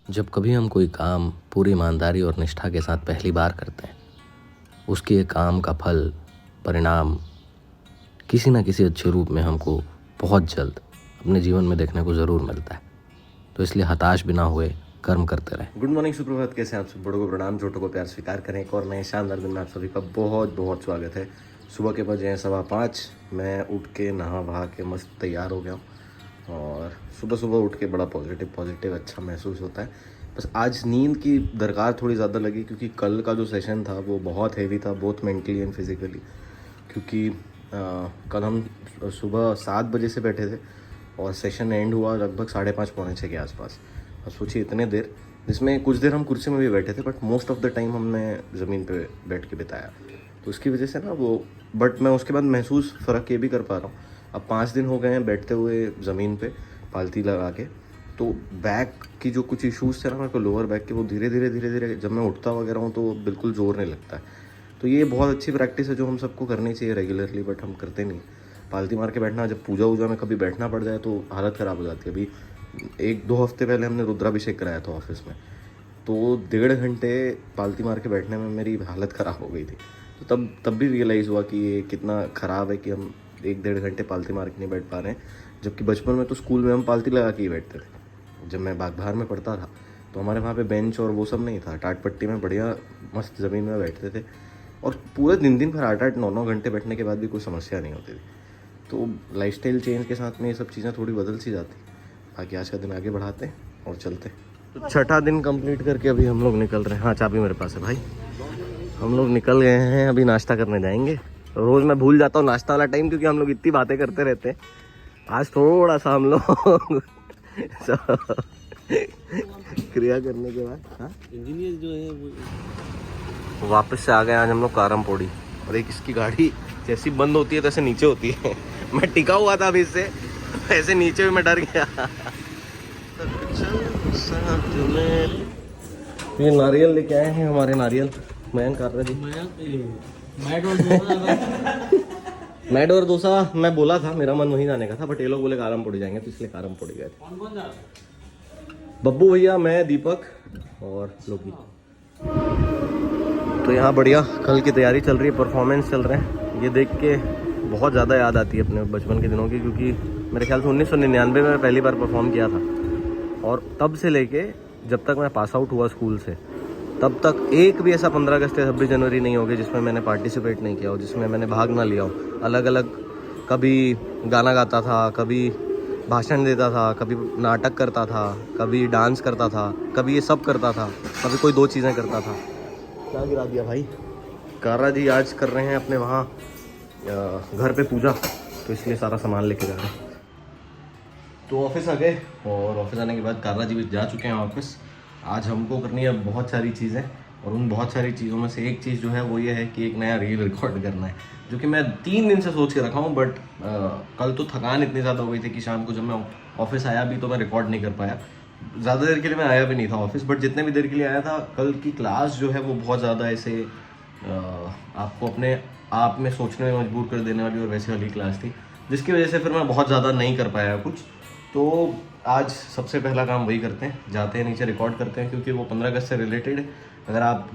जब कभी हम कोई काम पूरी ईमानदारी और निष्ठा के साथ पहली बार करते हैं, उसके काम का फल, परिणाम किसी न किसी अच्छे रूप में हमको बहुत जल्द अपने जीवन में देखने को ज़रूर मिलता है। तो इसलिए हताश बिना हुए कर्म करते रहें। गुड मॉर्निंग, सुप्रभात। कैसे आप सब? बड़ों को प्रणाम, छोटों को प्यार स्वीकार करें। एक और नए शानदार दिन में आप सभी का बहुत बहुत स्वागत है। सुबह के बजे हैं 5:15। मैं उठ के नहा वहा के मस्त तैयार हो गया हूँ और सुबह सुबह उठ के बड़ा पॉजिटिव अच्छा महसूस होता है। बस आज नींद की दरकार थोड़ी ज़्यादा लगी क्योंकि कल का जो सेशन था वो बहुत हैवी था, बोथ मेंटली एंड फिज़िकली। क्योंकि कल हम सुबह 7 बजे से बैठे थे और सेशन एंड हुआ लगभग 5:30 पौने 6 के आसपास। और सोचिए इतने देर, जिसमें कुछ देर हम कुर्सी में भी बैठे थे but most of the time हमने ज़मीन पे बैठ के बिताया। तो उसकी वजह से ना वो, बट मैं उसके बाद महसूस फ़र्क ये भी कर पा रहा हूँ। अब 5 दिन हो गए हैं बैठते हुए ज़मीन पे पालती लगा के, तो बैक की जो कुछ इश्यूज़ थे ना मेरे को, लोअर बैक के, वो धीरे धीरे जब मैं उठता वगैरह हूँ तो बिल्कुल जोर नहीं लगता है। तो ये बहुत अच्छी प्रैक्टिस है जो हम सबको करनी चाहिए रेगुलरली, बट हम करते नहीं। पालती मार के बैठना, जब पूजा वूजा में कभी बैठना पड़ जाए तो हालत ख़राब हो जाती है। अभी 1-2 हफ्ते पहले हमने रुद्राभिषेक कराया था ऑफिस में, तो 1.5 घंटे पालती मार के बैठने में मेरी हालत ख़राब हो गई थी। तो तब भी रियलाइज़ हुआ कि ये कितना ख़राब है कि हम 1-1.5 घंटे पालती मार के नहीं बैठ पा रहे हैं। जबकि बचपन में तो स्कूल में हम पालती लगा के ही बैठते थे। जब मैं बागबाहर में पढ़ता था तो हमारे वहाँ पे बेंच और वो सब नहीं था, टाट पट्टी में बढ़िया मस्त ज़मीन में बैठते थे और पूरे दिन भर 8-8, 9-9 घंटे बैठने के बाद भी कोई समस्या नहीं होती थी। तो लाइफस्टाइल चेंज के साथ में ये सब चीज़ें थोड़ी बदल सी जाती। बाकी आज का दिन आगे बढ़ाते हैं और चलते हैं। तो छठा दिन कंप्लीट करके अभी हम लोग निकल रहे हैं। हाँ, चाबी मेरे पास है भाई। हम लोग निकल गए हैं, अभी नाश्ता करने जाएंगे। रोज़ मैं भूल जाता हूँ नाश्ता वाला टाइम क्योंकि हम लोग इतनी बातें करते रहते हैं। आज थोड़ा सा हम लोग क्रिया करने के बाद इंजीनियर जो है वो वापस से आ गए। आज हम लोग कारम पौड़ी, और एक इसकी गाड़ी जैसी बंद होती है तैसे नीचे होती है। मैं टिका हुआ था अभी इससे, ऐसे नीचे भी मैं डर गया। ये नारियल लेके आए हैं, हमारे नारियल मैन कर रहे थे। मैड और डोसा मैं बोला था, मेरा मन वहीं जाने का था, बट ये लोग बोले कारम पौड़ी जाएंगे तो इसलिए कारम पौड़ी गए थे। बब्बू भैया, मैं, दीपक और लोकी। तो यहाँ बढ़िया कल की तैयारी चल रही है, परफॉर्मेंस चल रहे हैं। ये देख के बहुत ज़्यादा याद आती है अपने बचपन के दिनों की, क्योंकि मेरे ख्याल से 1999 में पहली बार परफॉर्म किया था। और तब से लेके जब तक मैं पास आउट हुआ स्कूल से, तब तक एक भी ऐसा 15 अगस्त या 26 जनवरी नहीं हो गया जिसमें मैंने पार्टिसिपेट नहीं किया हो, जिसमें मैंने भाग ना लिया हो। अलग अलग, कभी गाना गाता था, कभी भाषण देता था, कभी नाटक करता था, कभी डांस करता था, कभी ये सब करता था, कभी कोई 2 चीज़ें करता था। क्या गिरा दिया भाई। कारा जी आज कर रहे हैं अपने वहाँ घर पे पूजा, तो इसलिए सारा सामान लेके जा रहे हैं। तो ऑफिस आ गए और ऑफिस आने के बाद कारा जी भी जा चुके हैं ऑफिस। आज हमको करनी है बहुत सारी चीज़ें, और उन बहुत सारी चीज़ों में से एक चीज़ जो है वो ये है कि एक नया रील रिकॉर्ड करना है, जो कि मैं 3 दिन से सोच के रखा हूँ। बट कल तो थकान इतनी ज़्यादा हो गई थी कि शाम को जब मैं ऑफिस आया भी तो मैं रिकॉर्ड नहीं कर पाया। ज़्यादा देर के लिए मैं आया भी नहीं था ऑफिस, बट जितने भी देर के लिए आया था, कल की क्लास जो है वो बहुत ज़्यादा ऐसे आपको अपने आप में सोचने में मजबूर कर देने वाली और वैसे वाली क्लास थी, जिसकी वजह से फिर मैं बहुत ज़्यादा नहीं कर पाया कुछ। तो आज सबसे पहला काम वही करते हैं, जाते हैं नीचे रिकॉर्ड करते हैं, क्योंकि वो 15 अगस्त से रिलेटेड है। अगर आप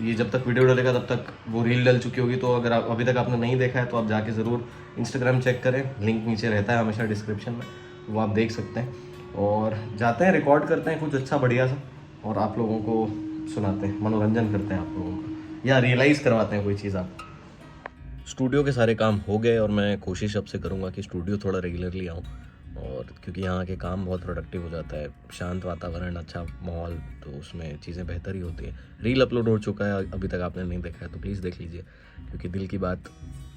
ये जब तक वीडियो डलेगा तब तक वो रील डल चुकी होगी, तो अगर आप अभी तक आपने नहीं देखा है तो आप जाके ज़रूर इंस्टाग्राम चेक करें, लिंक नीचे रहता है हमेशा डिस्क्रिप्शन में, वो आप देख सकते हैं। और जाते हैं रिकॉर्ड करते हैं कुछ अच्छा बढ़िया सा, और आप लोगों को सुनाते हैं, मनोरंजन करते हैं आप लोगों का, या रियलाइज़ करवाते हैं कोई चीज़ आप। स्टूडियो के सारे काम हो गए और मैं कोशिश अब से करूँगा कि स्टूडियो थोड़ा रेगुलरली आऊँ, और क्योंकि यहाँ के काम बहुत प्रोडक्टिव हो जाता है, शांत वातावरण, अच्छा माहौल, तो उसमें चीज़ें बेहतर ही होती हैं। रील अपलोड हो चुका है, अभी तक आपने नहीं देखा है तो प्लीज़ देख लीजिए, क्योंकि दिल की बात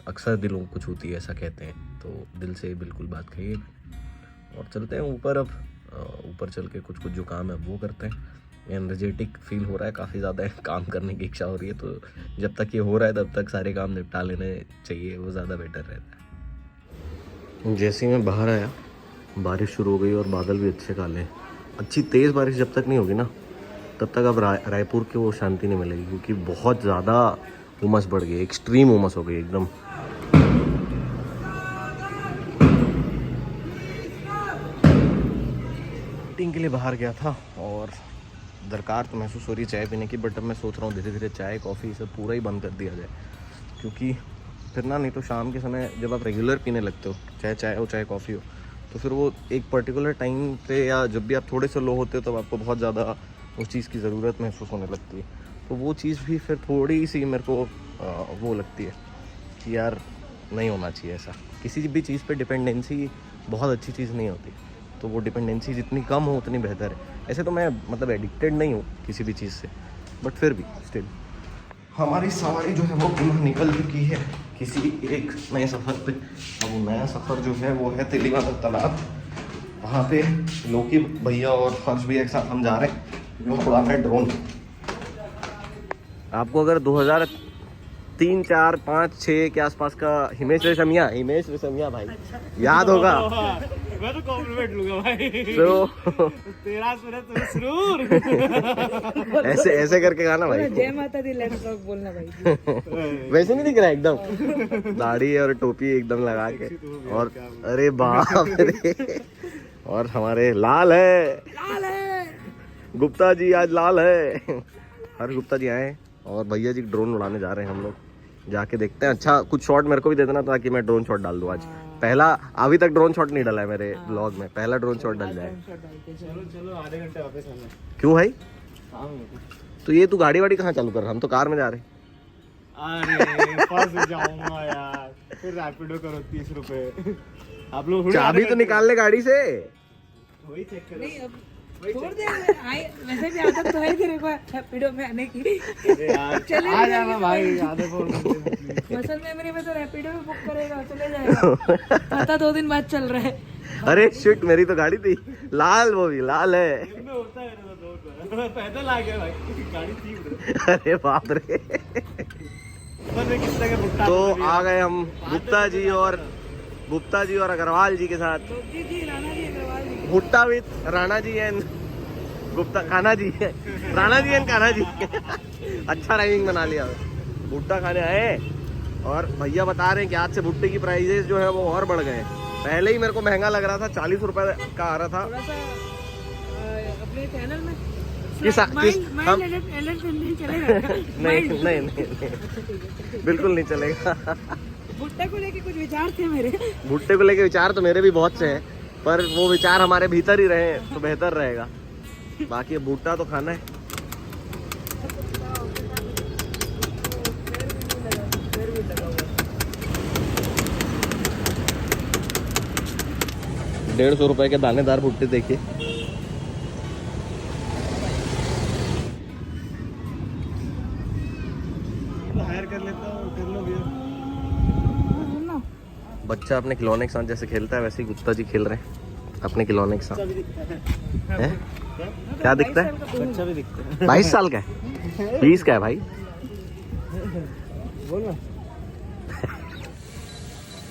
अक्सर दिलों को छूती है, ऐसा कहते हैं, तो दिल से बिल्कुल बात कहिए। और चलते हैं ऊपर। अब ऊपर चल के कुछ जो काम है वो करते हैं। एनर्जेटिक फील हो रहा है, काफ़ी ज़्यादा काम करने की इच्छा हो रही है, तो जब तक ये हो रहा है तब तक सारे काम निपटा लेने चाहिए, वो ज़्यादा बेटर रहता है। जैसे ही मैं बाहर आया बारिश शुरू हो गई और बादल भी अच्छे काले हैं। अच्छी तेज़ बारिश जब तक नहीं होगी ना, तब तक अब रायपुर की वो शांति नहीं मिलेगी, क्योंकि बहुत ज़्यादा उमस बढ़ गई, एक्सट्रीम उमस हो गई एकदम। मीटिंग के लिए बाहर गया था और दरकार तो महसूस हो रही है चाय पीने की, बट अब मैं सोच रहा हूँ धीरे धीरे चाय कॉफ़ी सब पूरा ही बंद कर दिया जाए, क्योंकि फिर ना नहीं तो शाम के समय जब आप रेगुलर पीने लगते हो, चाहे चाय हो चाहे कॉफ़ी हो, तो फिर वो एक पर्टिकुलर टाइम पे या जब भी आप थोड़े से लो होते हो तब आपको बहुत ज़्यादा उस चीज़ की ज़रूरत महसूस होने लगती है। तो वो चीज़ भी फिर थोड़ी सी मेरे को वो लगती है कि यार नहीं होना चाहिए ऐसा। किसी भी चीज़ पे डिपेंडेंसी बहुत अच्छी चीज़ नहीं होती, तो वो डिपेंडेंसी जितनी कम हो उतनी बेहतर है। ऐसे तो मैं मतलब एडिक्टेड नहीं हूँ किसी भी चीज़ से, बट फिर भी स्टिल हमारी सवारी जो है वो पुनः निकल चुकी है किसी एक नए सफ़र पे। अब वो नया सफ़र जो है वो है तेलीबांधा तालाब। वहाँ पे लोकी भैया और हर्ष भैया के साथ हम जा रहे हैं, जो उड़ाना है ड्रोन। आपको अगर 2003, 4, 5, 6 के आसपास का हिमेश रेशमिया भाई याद होगा। मैं तो कॉम्प्लीमेंट लूंगा भाई। तो तेरा सुरूर ऐसे करके गाना भाई। जय माता दी लेट्स टॉक बोलना भाई। वैसे नहीं दिख रहा एकदम, दाढ़ी और टोपी एकदम लगा के, और अरे बाप रे, और हमारे लाल है गुप्ता जी, आज लाल है। हर गुप्ता जी आए और भैया जी ड्रोन उड़ाने जा रहे हैं हम लोग। जाके देखते हैं। अच्छा कुछ शॉट मेरे को भी दे देना ताकि मैं ड्रोन शॉट डाल दूं आज। पहला, अभी तक ड्रोन शॉट नहीं डाला है मेरे ब्लॉग में, पहला ड्रोन शॉट डल जाए। चलो आधे घंटे वापस आना। क्यों भाई? काम है। तो ये तू गाड़ी वाड़ी कहाँ चालू कर रहा? हम तो कार में जा रहे हैं। अरे फंस जाऊंगा यार, फिर रैपिडो करो 30 रुपए। आप लोग चाबी तो निकाल ले गाड़ी से। वही चेक करो। नहीं अब छोड़ दे, वैसे भी आदत तो है तेरे को रैपिडो में आने की। अरे यार चले आ जाना भाई, आधे फोन मसल मेमोरी में तो रैपिडो भी बुक करेगा, चले जाएगा। पता 2 दिन बाद चल रहा है। अरे शिट, मेरी तो गाड़ी थी लाल, वो भी लाल है। में होता है मेरा दोस्त, मैं पैदल आ गया भाई, गाड़ी थी। अरे बाप रे। बस मैं किस तरह का तो आ गए हम गुप्ता जी और अग्रवाल जी के साथ। जी राणा जी Agarwal ji. Bhutta with Rana ji and Gupta, Kanha ji, Rana ji and Kanha ji. अच्छा राइमिंग बना लिया। भुट्टा खाने आए और भैया बता रहे हैं कि आज से भुट्टे की प्राइजेस जो है वो और बढ़ गए। पहले ही मेरे को महंगा लग रहा था, 40 रुपए का आ रहा था। थोड़ा सा अपने चैनल में चलेगा। नहीं बिल्कुल नहीं चलेगा। भुट्टे को लेके कुछ विचार थे मेरे। भुट्टे को लेके विचार तो मेरे भी बहुत से हैं, पर वो विचार हमारे भीतर ही रहे तो बेहतर रहेगा। बाकी भुट्टा तो खाना है। ₹150 के दानेदार भुट्टे देखिए। हायर कर लेता हूँ, कर लो भैया। बच्चा अपने खिलौने के साथ जैसे खेलता है वैसे ही गुप्ता जी खेल रहे हैं अपने खिलौने के साथ। हैं? क्या दिखता है? बच्चा भी दिखता है। 22 साल का है? 20 का है भाई। बोल ना।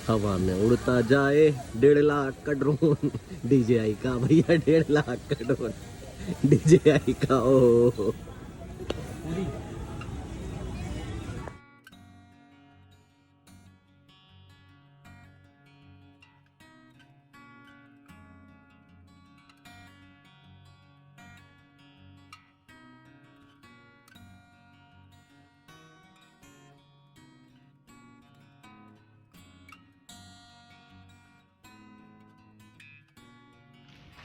हवा में उड़ता जाए 1.5 लाख का ड्रोन, DJI का भैया 1.5 लाख का ड्रोन, DJI का। ओ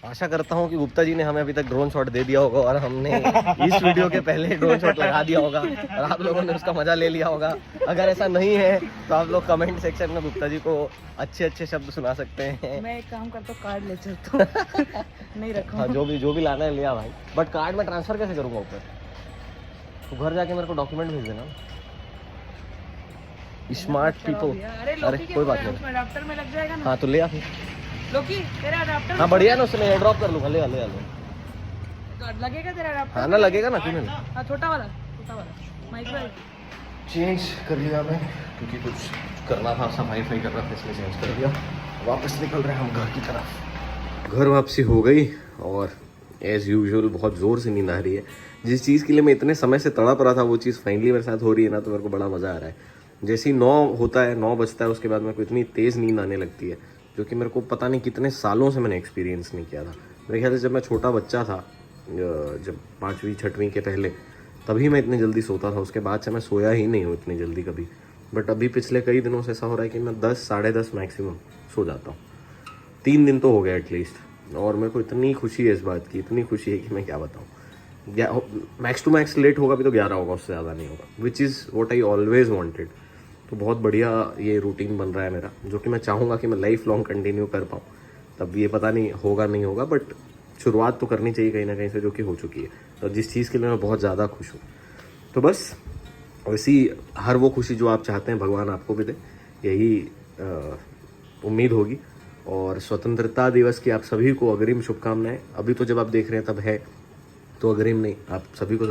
आशा करता हूँ कि गुप्ता जी ने हमें अभी तक ड्रोन शॉट दे दिया होगा और हमने इस वीडियो के पहले ड्रोन शॉट लगा दिया होगा और आप लोगों ने उसका मजा ले लिया होगा। अगर ऐसा नहीं है तो आप लोग कमेंट सेक्शन में गुप्ता जी को अच्छे अच्छे शब्द सुना सकते हैं। मैं एक काम करता हूँ, कार्ड ले चलता हूँ। नहीं रखा। हाँ, जो भी लाना है लिया भाई, बट कार्ड में ट्रांसफर कैसे करूँगा ऊपर? तो घर जाके मेरे को डॉक्यूमेंट भेज देना। Smart people. अरे कोई बात नहीं, अडाप्टर में लग जाएगा ना। हाँ तो ले आ फिर। लोकी तेरा अडाप्टर हाँ बढ़िया ना, उसमें ड्रॉप कर लूँगा। ले आ लगेगा तेरा अडाप्टर? हाँ ना, लगेगा ना, क्यों नहीं। हाँ छोटा वाला माइक्रो चेंज कर लिया मैं, क्योंकि कुछ करना था, सफाई कर रहा था इसलिए चेंज कर दिया। वापस निकल रहे हैं हम घर की तरफ। घर वापसी हो गई और एज़ यूजुअल बहुत ज़ोर से नींद आ रही है। जिस चीज़ के लिए मैं इतने समय से तड़प रहा था वो चीज़ फाइनली मेरे साथ हो रही है ना, तो मेरे को बड़ा मज़ा आ रहा है। जैसे ही 9 होता है, 9 बजता है, उसके बाद मेरे को इतनी तेज़ नींद आने लगती है, जो कि मेरे को पता नहीं कितने सालों से मैंने एक्सपीरियंस नहीं किया था। मेरे ख्याल से जब मैं छोटा बच्चा था, जब 5वीं 6वीं के पहले, तभी मैं इतनी जल्दी सोता था। उसके बाद से मैं सोया ही नहीं हूँ इतनी जल्दी कभी। बट अभी पिछले कई दिनों से ऐसा हो रहा है कि मैं 10 साढ़े 10 मैक्सिमम सो जाता हूँ। 3 दिन तो हो गया एटलीस्ट। और मेरे को इतनी खुशी है इस बात की, इतनी खुशी है कि मैं क्या बताऊँ। मैक्स टू मैक्स लेट होगा भी तो 11 होगा, उससे ज़्यादा नहीं होगा, which is what I always wanted. तो बहुत बढ़िया ये रूटीन बन रहा है मेरा, जो कि मैं चाहूँगा कि मैं लाइफ लॉन्ग कंटिन्यू कर पाऊँ। तब ये पता नहीं होगा नहीं होगा, बट शुरुआत तो करनी चाहिए कहीं ना कहीं से, जो कि हो चुकी है, और जिस चीज़ के लिए मैं बहुत ज़्यादा खुश हूँ। तो बस वैसी हर वो खुशी जो आप चाहते हैं भगवान आपको भी दे, यही उम्मीद होगी। और स्वतंत्रता दिवस की आप सभी को अग्रिम शुभकामनाएं। अभी तो जब आप देख रहे हैं तब है, तो अग्रिम नहीं, आप सभी को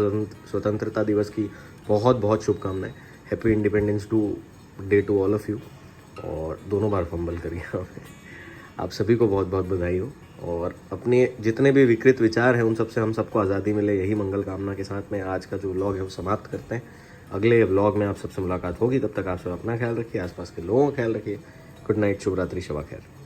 स्वतंत्रता दिवस की बहुत बहुत शुभकामनाएं। Happy Independence Day to all of you. और दोनों बार फंबल करिए आप सभी को बहुत बहुत बधाई हो। और अपने जितने भी विकृत विचार हैं उन सब से हम सबको आज़ादी मिले, यही मंगल कामना के साथ में आज का जो व्लॉग है वो समाप्त करते हैं। अगले व्लॉग में आप सबसे मुलाकात होगी, तब तक आप सब अपना ख्याल रखिए, आसपास के लोगों का ख्याल रखिए। गुड नाइट, शुभ रात्रि, शबा खैर।